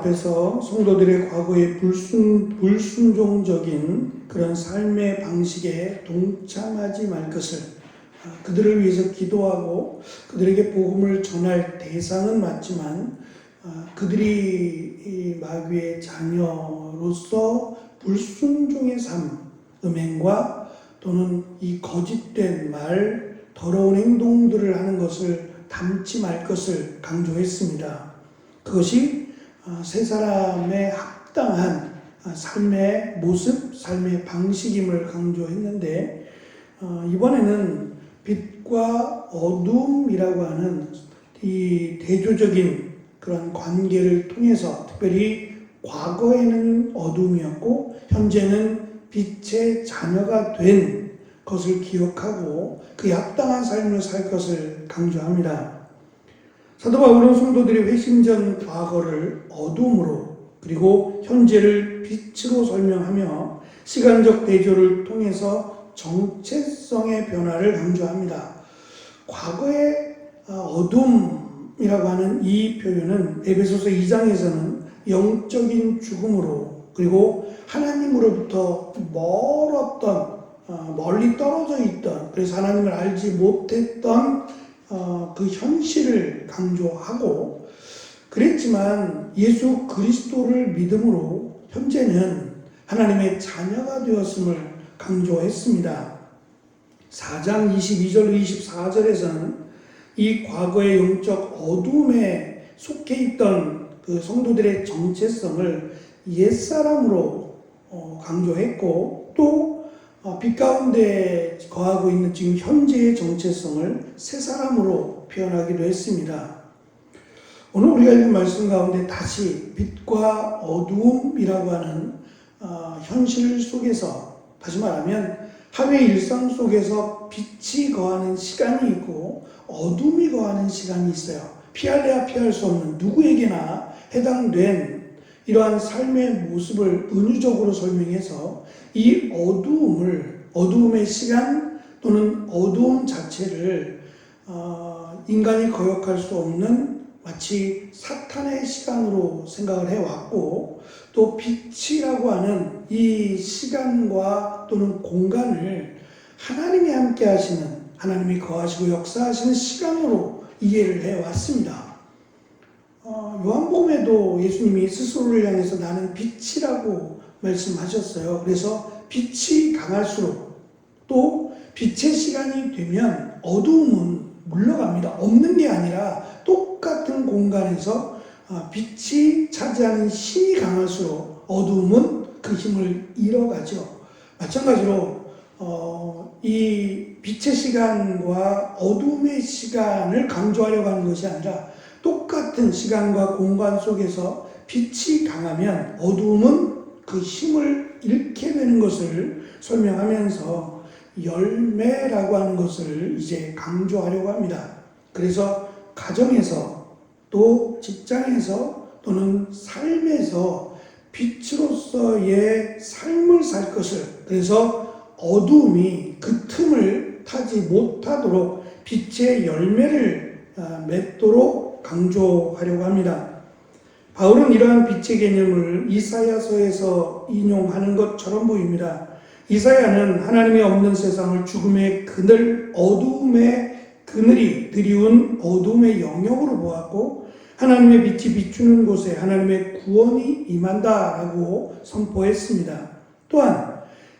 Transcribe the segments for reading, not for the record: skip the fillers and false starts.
앞에서 성도들의 과거의 불순종적인 그런 삶의 방식에 동참하지 말 것을, 그들을 위해서 기도하고 그들에게 복음을 전할 대상은 맞지만 그들이 이 마귀의 자녀로서 불순종의 삶, 음행과 또는 이 거짓된 말, 더러운 행동들을 하는 것을 담지 말 것을 강조했습니다. 그것이 세 사람의 합당한 삶의 모습, 삶의 방식임을 강조했는데, 이번에는 빛과 어둠이라고 하는 이 대조적인 그런 관계를 통해서, 특별히 과거에는 어둠이었고 현재는 빛의 자녀가 된 것을 기억하고 그에 합당한 삶을 살 것을 강조합니다. 사도 바울은 성도들의 회심전 과거를 어둠으로 그리고 현재를 빛으로 설명하며 시간적 대조를 통해서 정체성의 변화를 강조합니다. 과거의 어둠이라고 하는 이 표현은 에베소서 2장에서는 영적인 죽음으로 그리고 하나님으로부터 멀리 떨어져 있던, 그래서 하나님을 알지 못했던 그 현실을 강조하고, 그랬지만 예수 그리스도를 믿음으로 현재는 하나님의 자녀가 되었음을 강조했습니다. 4장 22절로 24절에서는 이 과거의 영적 어둠에 속해 있던 그 성도들의 정체성을 옛사람으로 강조했고, 또 빛 가운데 거하고 있는 지금 현재의 정체성을 새 사람으로 표현하기도 했습니다. 오늘 우리가 읽은 말씀 가운데 다시 빛과 어두움이라고 하는 현실 속에서, 다시 말하면 하루의 일상 속에서 빛이 거하는 시간이 있고 어둠이 거하는 시간이 있어요. 피할래야 피할 수 없는, 누구에게나 해당된 이러한 삶의 모습을 은유적으로 설명해서 이 어두움의 시간 또는 어두움 자체를 인간이 거역할 수 없는 마치 사탄의 시간으로 생각을 해왔고, 또 빛이라고 하는 이 시간과 또는 공간을 하나님이 함께 하시는, 하나님이 거하시고 역사하시는 시간으로 이해를 해왔습니다. 요한복음에도 예수님이 스스로를 향해서 나는 빛이라고 말씀하셨어요. 그래서 빛이 강할수록, 또 빛의 시간이 되면 어두움은 물러갑니다. 없는 게 아니라 똑같은 공간에서 빛이 차지하는 힘이 강할수록 어두움은 그 힘을 잃어가죠. 마찬가지로 이 빛의 시간과 어두움의 시간을 강조하려고 하는 것이 아니라 똑같은 시간과 공간 속에서 빛이 강하면 어두움은 그 힘을 잃게 되는 것을 설명하면서 열매라고 하는 것을 이제 강조하려고 합니다. 그래서 가정에서, 또 직장에서, 또는 삶에서 빛으로서의 삶을 살 것을, 그래서 어두움이 그 틈을 타지 못하도록 빛의 열매를 맺도록 강조하려고 합니다. 바울은 이러한 빛의 개념을 이사야서에서 인용하는 것처럼 보입니다. 이사야는 하나님이 없는 세상을 죽음의 그늘, 어두움의 그늘이 드리운 어두움의 영역으로 보았고, 하나님의 빛이 비추는 곳에 하나님의 구원이 임한다라고 선포했습니다. 또한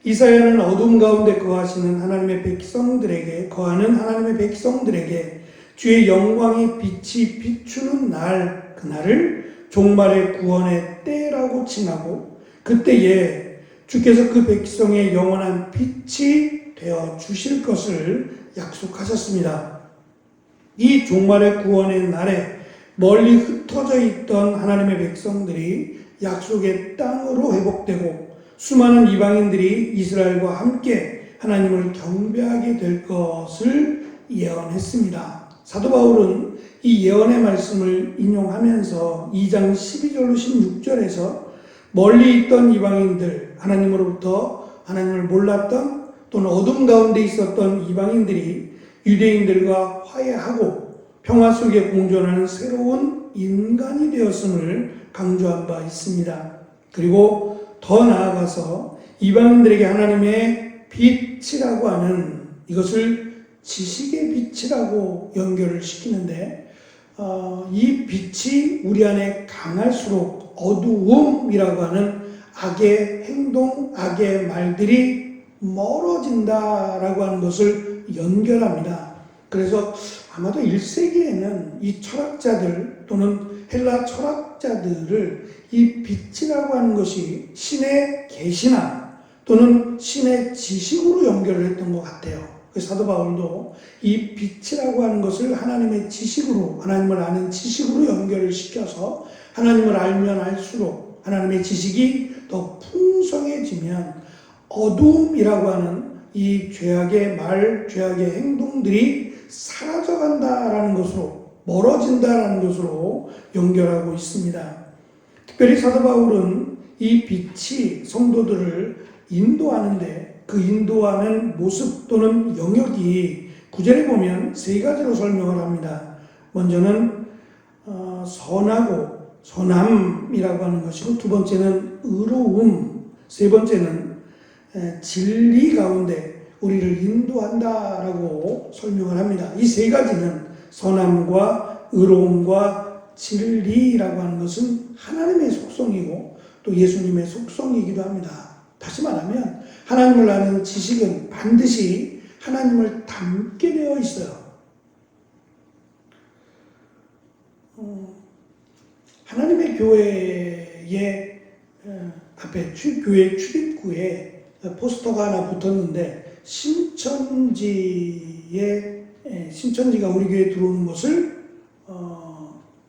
이사야는 어둠 가운데 거하시는 하나님의 백성들에게, 거하는 하나님의 백성들에게 주의 영광이 빛이 비추는 날, 그날을 종말의 구원의 때라고 칭하고, 그때에 주께서 그 백성의 영원한 빛이 되어 주실 것을 약속하셨습니다. 이 종말의 구원의 날에 멀리 흩어져 있던 하나님의 백성들이 약속의 땅으로 회복되고, 수많은 이방인들이 이스라엘과 함께 하나님을 경배하게 될 것을 예언했습니다. 사도 바울은 이 예언의 말씀을 인용하면서 2장 12절로 16절에서 멀리 있던 이방인들, 하나님으로부터 하나님을 몰랐던 또는 어둠 가운데 있었던 이방인들이 유대인들과 화해하고, 평화 속에 공존하는 새로운 인간이 되었음을 강조한 바 있습니다. 그리고 더 나아가서 이방인들에게 하나님의 빛이라고 하는 이것을 지식의 빛이라고 연결을 시키는데 이 빛이 우리 안에 강할수록 어두움이라고 하는 악의 행동, 악의 말들이 멀어진다라고 하는 것을 연결합니다. 그래서 아마도 1세기에는 이 철학자들 또는 헬라 철학자들을 이 빛이라고 하는 것이 신의 계시나 또는 신의 지식으로 연결을 했던 것 같아요. 사도 바울도 이 빛이라고 하는 것을 하나님의 지식으로, 하나님을 아는 지식으로 연결을 시켜서 하나님을 알면 알수록 하나님의 지식이 더 풍성해지면 어두움이라고 하는 이 죄악의 말, 죄악의 행동들이 사라져간다라는 것으로, 멀어진다라는 것으로 연결하고 있습니다. 특별히 사도 바울은 이 빛이 성도들을 인도하는데 그 인도하는 모습 또는 영역이 9절에 보면 세 가지로 설명을 합니다. 먼저는 선하고 선함이라고 하는 것이고, 두 번째는 의로움, 세 번째는 진리 가운데 우리를 인도한다라고 설명을 합니다. 이 세 가지는 선함과 의로움과 진리라고 하는 것은 하나님의 속성이고 또 예수님의 속성이기도 합니다. 다시 말하면 하나님을 아는 지식은 반드시 하나님을 닮게 되어 있어요. 하나님의 교회의 앞에 교회 출입구에 포스터가 하나 붙었는데 신천지가 우리 교회에 들어오는 것을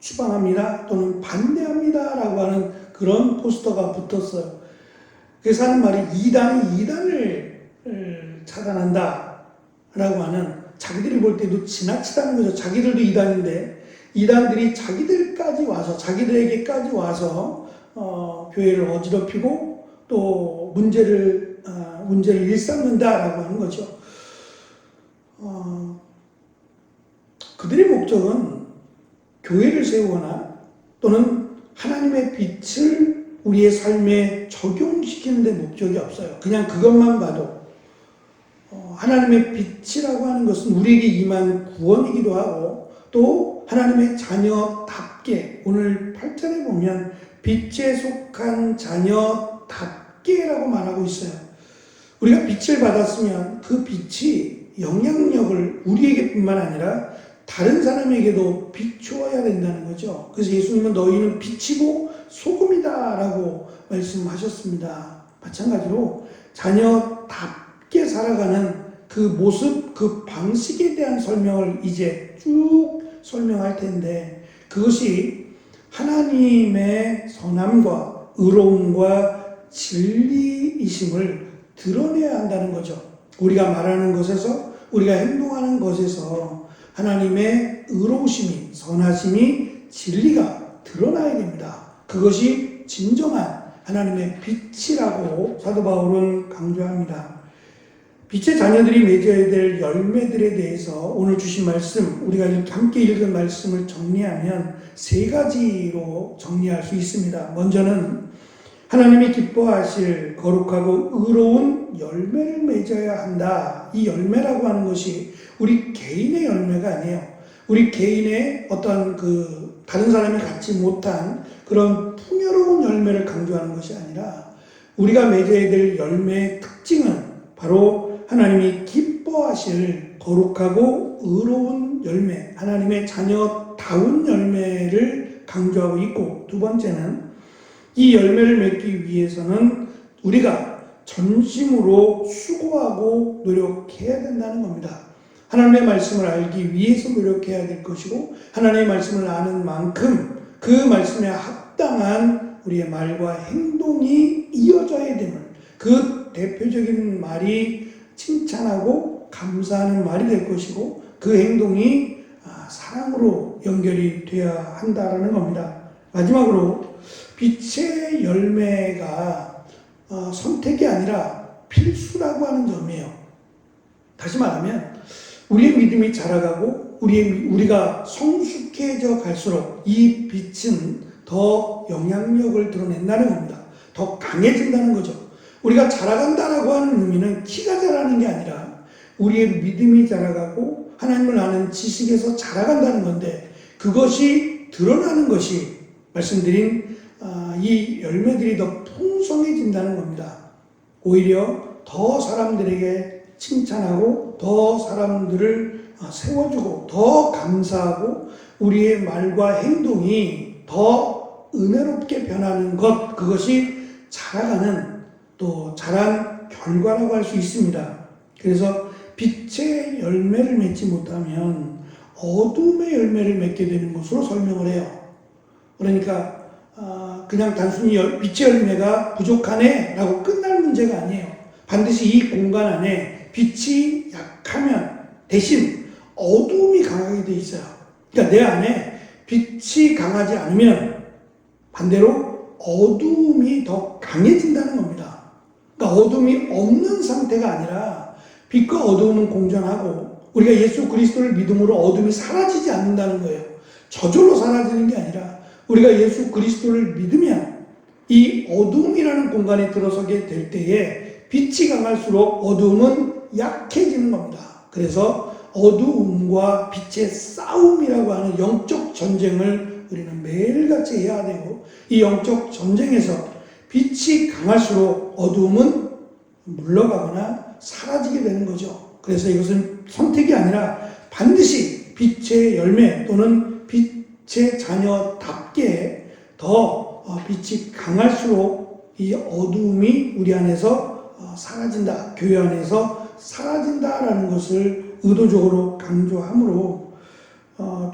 추방합니다 또는 반대합니다라고 하는 그런 포스터가 붙었어요. 그래서 하는 말이 이단을 차단한다라고 하는, 자기들이 볼 때도 지나치다는 거죠. 자기들도 이단인데 이단들이 자기들까지 와서, 자기들에게까지 와서 교회를 어지럽히고 또 문제를 일삼는다라고 하는 거죠. 그들의 목적은 교회를 세우거나 또는 하나님의 빛을 우리의 삶에 적용시키는 데 목적이 없어요. 그냥 그것만 봐도 하나님의 빛이라고 하는 것은 우리에게 임한 구원이기도 하고 또 하나님의 자녀답게, 오늘 8절에 보면 빛에 속한 자녀답게라고 말하고 있어요. 우리가 빛을 받았으면 그 빛이 영향력을 우리에게뿐만 아니라 다른 사람에게도 비추어야 된다는 거죠. 그래서 예수님은 너희는 빛이고 소금이다라고 말씀하셨습니다. 마찬가지로 자녀답게 살아가는 그 모습, 그 방식에 대한 설명을 이제 쭉 설명할 텐데, 그것이 하나님의 선함과 의로움과 진리이심을 드러내야 한다는 거죠. 우리가 말하는 것에서, 우리가 행동하는 것에서 하나님의 의로우심이, 선하심이, 진리가 드러나야 됩니다. 그것이 진정한 하나님의 빛이라고 사도 바울은 강조합니다. 빛의 자녀들이 맺어야 될 열매들에 대해서 오늘 주신 말씀, 우리가 함께 읽은 말씀을 정리하면 세 가지로 정리할 수 있습니다. 먼저는 하나님이 기뻐하실 거룩하고 의로운 열매를 맺어야 한다. 이 열매라고 하는 것이 우리 개인의 열매가 아니에요. 우리 개인의 어떤 다른 사람이 갖지 못한 그런 풍요로운 열매를 강조하는 것이 아니라, 우리가 맺어야 될 열매의 특징은 바로 하나님이 기뻐하실 거룩하고 의로운 열매, 하나님의 자녀다운 열매를 강조하고 있고, 두 번째는 이 열매를 맺기 위해서는 우리가 전심으로 수고하고 노력해야 된다는 겁니다. 하나님의 말씀을 알기 위해서 노력해야 될 것이고, 하나님의 말씀을 아는 만큼 그 말씀에 합당한 우리의 말과 행동이 이어져야 됨을, 그 대표적인 말이 칭찬하고 감사하는 말이 될 것이고, 그 행동이 사랑으로 연결이 되어야 한다는 겁니다. 마지막으로 빛의 열매가 선택이 아니라 필수라고 하는 점이에요. 다시 말하면 우리의 믿음이 자라가고 우리가 성숙해져 갈수록 이 빛은 더 영향력을 드러낸다는 겁니다. 더 강해진다는 거죠. 우리가 자라간다라고 하는 의미는 키가 자라는 게 아니라 우리의 믿음이 자라가고 하나님을 아는 지식에서 자라간다는 건데, 그것이 드러나는 것이 말씀드린 이 열매들이 더 풍성해진다는 겁니다. 오히려 더 사람들에게 칭찬하고 더 사람들을 세워주고 더 감사하고 우리의 말과 행동이 더 은혜롭게 변하는 것, 그것이 자라가는 또 자란 결과라고 할 수 있습니다. 그래서 빛의 열매를 맺지 못하면 어둠의 열매를 맺게 되는 것으로 설명을 해요. 그러니까 그냥 단순히 빛의 열매가 부족하네 라고 끝날 문제가 아니에요. 반드시 이 공간 안에 빛이 약하면 대신 어둠이 강하게 돼 있어요. 그러니까 내 안에 빛이 강하지 않으면 반대로 어둠이 더 강해진다는 겁니다. 그러니까 어둠이 없는 상태가 아니라 빛과 어둠은 공존하고, 우리가 예수 그리스도를 믿음으로 어둠이 사라지지 않는다는 거예요. 저절로 사라지는 게 아니라 우리가 예수 그리스도를 믿으면 이 어둠이라는 공간에 들어서게 될 때에 빛이 강할수록 어둠은 약해지는 겁니다. 그래서 어두움과 빛의 싸움이라고 하는 영적 전쟁을 우리는 매일같이 해야 되고, 이 영적 전쟁에서 빛이 강할수록 어두움은 물러가거나 사라지게 되는 거죠. 그래서 이것은 선택이 아니라 반드시 빛의 열매 또는 빛의 자녀답게 더 빛이 강할수록 이 어두움이 우리 안에서 사라진다, 교회 안에서 사라진다라는 것을 의도적으로 강조하므로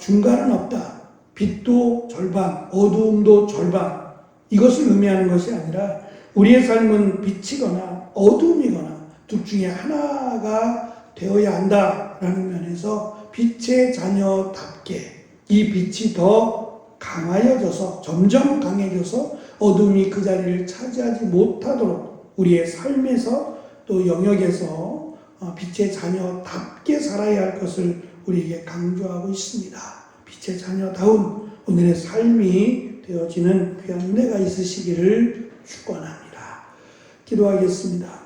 중간은 없다. 빛도 절반, 어두움도 절반, 이것을 의미하는 것이 아니라 우리의 삶은 빛이거나 어두움이거나 둘 중에 하나가 되어야 한다라는 면에서 빛의 자녀답게 이 빛이 더 강하여져서 점점 강해져서 어둠이 그 자리를 차지하지 못하도록 우리의 삶에서 또 영역에서 빛의 자녀답게 살아야 할 것을 우리에게 강조하고 있습니다. 빛의 자녀다운 오늘의 삶이 되어지는 귀한 은혜가 있으시기를 축원합니다. 기도하겠습니다.